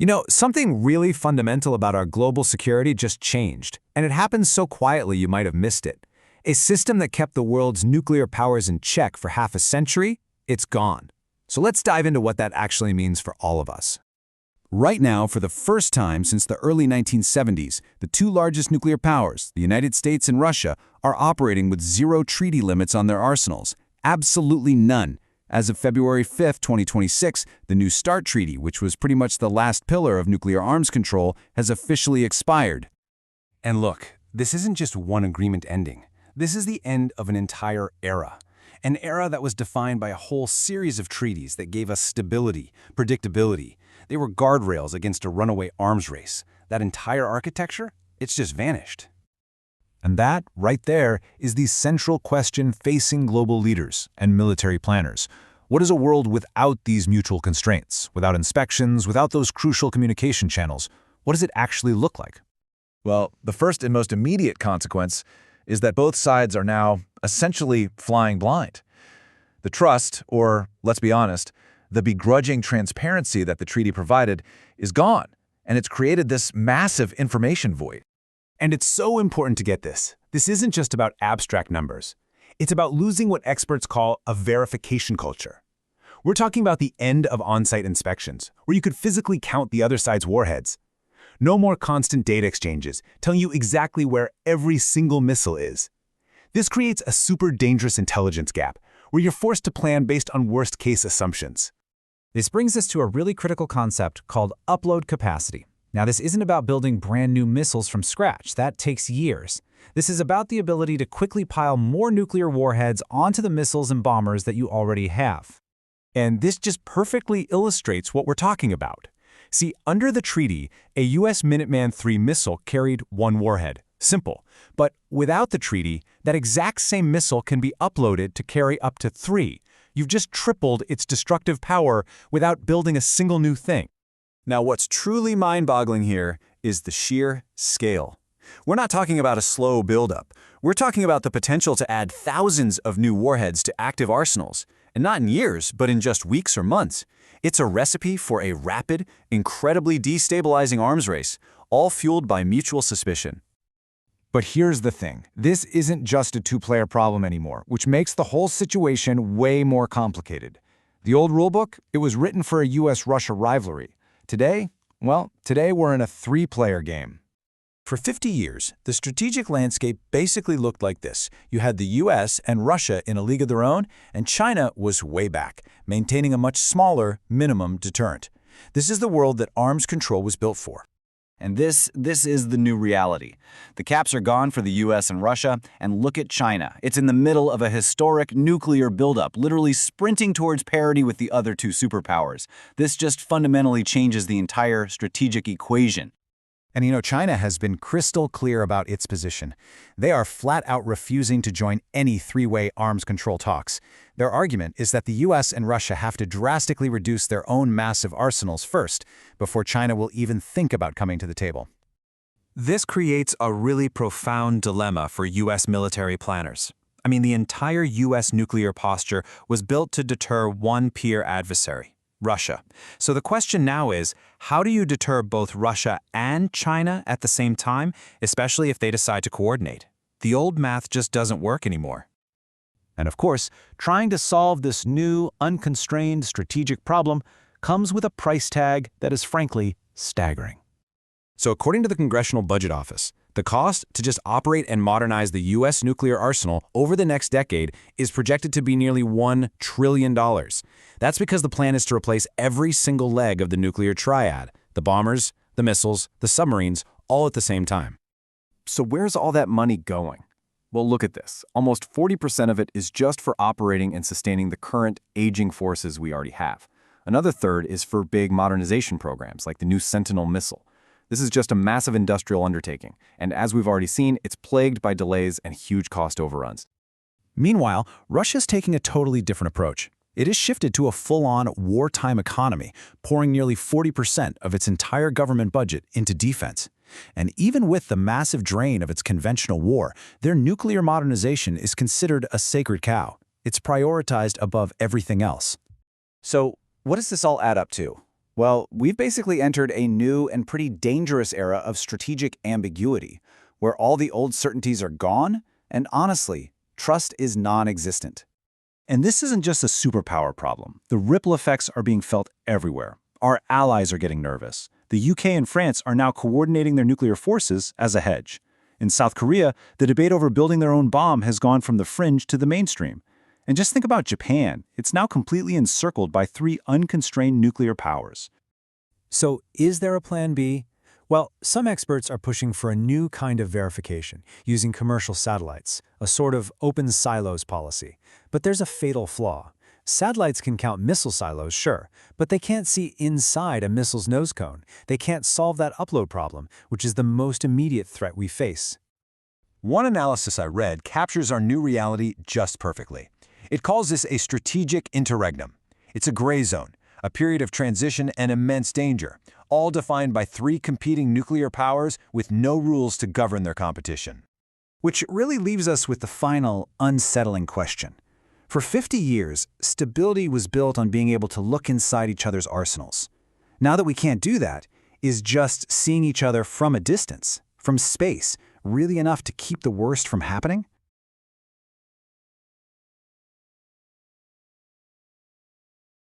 You know, something really fundamental about our global security just changed, and it happened so quietly you might have missed it. A system that kept the world's nuclear powers in check for half a century, it's gone. So let's dive into what that actually means for all of us. Right now, for the first time since the early 1970s, the two largest nuclear powers, the United States and Russia, are operating with zero treaty limits on their arsenals. Absolutely none. As of February 5, 2026, the New START Treaty, which was pretty much the last pillar of nuclear arms control, has officially expired. And look, this isn't just one agreement ending. This is the end of an entire era. An era that was defined by a whole series of treaties that gave us stability, predictability. They were guardrails against a runaway arms race. That entire architecture, it's just vanished. And that, right there, is the central question facing global leaders and military planners. What is a world without these mutual constraints, without inspections, without those crucial communication channels? What does it actually look like? Well, the first and most immediate consequence is that both sides are now essentially flying blind. The trust, or let's be honest, the begrudging transparency that the treaty provided is gone, and it's created this massive information void. And it's so important to get this. This isn't just about abstract numbers. It's about losing what experts call a verification culture. We're talking about the end of on-site inspections, where you could physically count the other side's warheads. No more constant data exchanges telling you exactly where every single missile is. This creates a super dangerous intelligence gap, where you're forced to plan based on worst-case assumptions. This brings us to a really critical concept called upload capacity. Now, this isn't about building brand new missiles from scratch. That takes years. This is about the ability to quickly pile more nuclear warheads onto the missiles and bombers that you already have. And this just perfectly illustrates what we're talking about. See, under the treaty, a U.S. Minuteman III missile carried one warhead. Simple. But without the treaty, that exact same missile can be uploaded to carry up to 3. You've just tripled its destructive power without building a single new thing. Now, what's truly mind-boggling here is the sheer scale. We're not talking about a slow buildup. We're talking about the potential to add thousands of new warheads to active arsenals, and not in years, but in just weeks or months. It's a recipe for a rapid, incredibly destabilizing arms race, all fueled by mutual suspicion. But here's the thing. This isn't just a two-player problem anymore, which makes the whole situation way more complicated. The old rulebook, it was written for a US-Russia rivalry. Today, today we're in a 3-player game. For 50 years, the strategic landscape basically looked like this. You had the US and Russia in a league of their own, and China was way back, maintaining a much smaller minimum deterrent. This is the world that arms control was built for. And this is the new reality. The caps are gone for the US and Russia, and look at China. It's in the middle of a historic nuclear buildup, literally sprinting towards parity with the other two superpowers. This just fundamentally changes the entire strategic equation. And you know, China has been crystal clear about its position. They are flat out refusing to join any 3-way arms control talks. Their argument is that the US and Russia have to drastically reduce their own massive arsenals first, before China will even think about coming to the table. This creates a really profound dilemma for US military planners. I mean, the entire US nuclear posture was built to deter one peer adversary, Russia. So the question now is, how do you deter both Russia and China at the same time, especially if they decide to coordinate? The old math just doesn't work anymore. And of course, trying to solve this new, unconstrained strategic problem comes with a price tag that is frankly staggering. So according to the Congressional Budget Office, the cost to just operate and modernize the U.S. nuclear arsenal over the next decade is projected to be nearly $1 trillion. That's because the plan is to replace every single leg of the nuclear triad, the bombers, the missiles, the submarines, all at the same time. So where's all that money going? Well, look at this. Almost 40% of it is just for operating and sustaining the current aging forces we already have. Another third is for big modernization programs like the new Sentinel missile. This is just a massive industrial undertaking, and as we've already seen, it's plagued by delays and huge cost overruns. Meanwhile, Russia's taking a totally different approach. It has shifted to a full-on wartime economy, pouring nearly 40% of its entire government budget into defense. And even with the massive drain of its conventional war, their nuclear modernization is considered a sacred cow. It's prioritized above everything else. So, what does this all add up to? Well, we've basically entered a new and pretty dangerous era of strategic ambiguity, where all the old certainties are gone, and honestly, trust is non-existent. And this isn't just a superpower problem. The ripple effects are being felt everywhere. Our allies are getting nervous. The UK and France are now coordinating their nuclear forces as a hedge. In South Korea, the debate over building their own bomb has gone from the fringe to the mainstream. And just think about Japan. It's now completely encircled by 3 unconstrained nuclear powers. So, is there a plan B? Well, some experts are pushing for a new kind of verification, using commercial satellites, a sort of open silos policy. But there's a fatal flaw. Satellites can count missile silos, sure, but they can't see inside a missile's nose cone. They can't solve that upload problem, which is the most immediate threat we face. One analysis I read captures our new reality just perfectly. It calls this a strategic interregnum. It's a gray zone, a period of transition and immense danger, all defined by 3 competing nuclear powers with no rules to govern their competition. Which really leaves us with the final, unsettling question. For 50 years, stability was built on being able to look inside each other's arsenals. Now that we can't do that, is just seeing each other from a distance, from space, really enough to keep the worst from happening?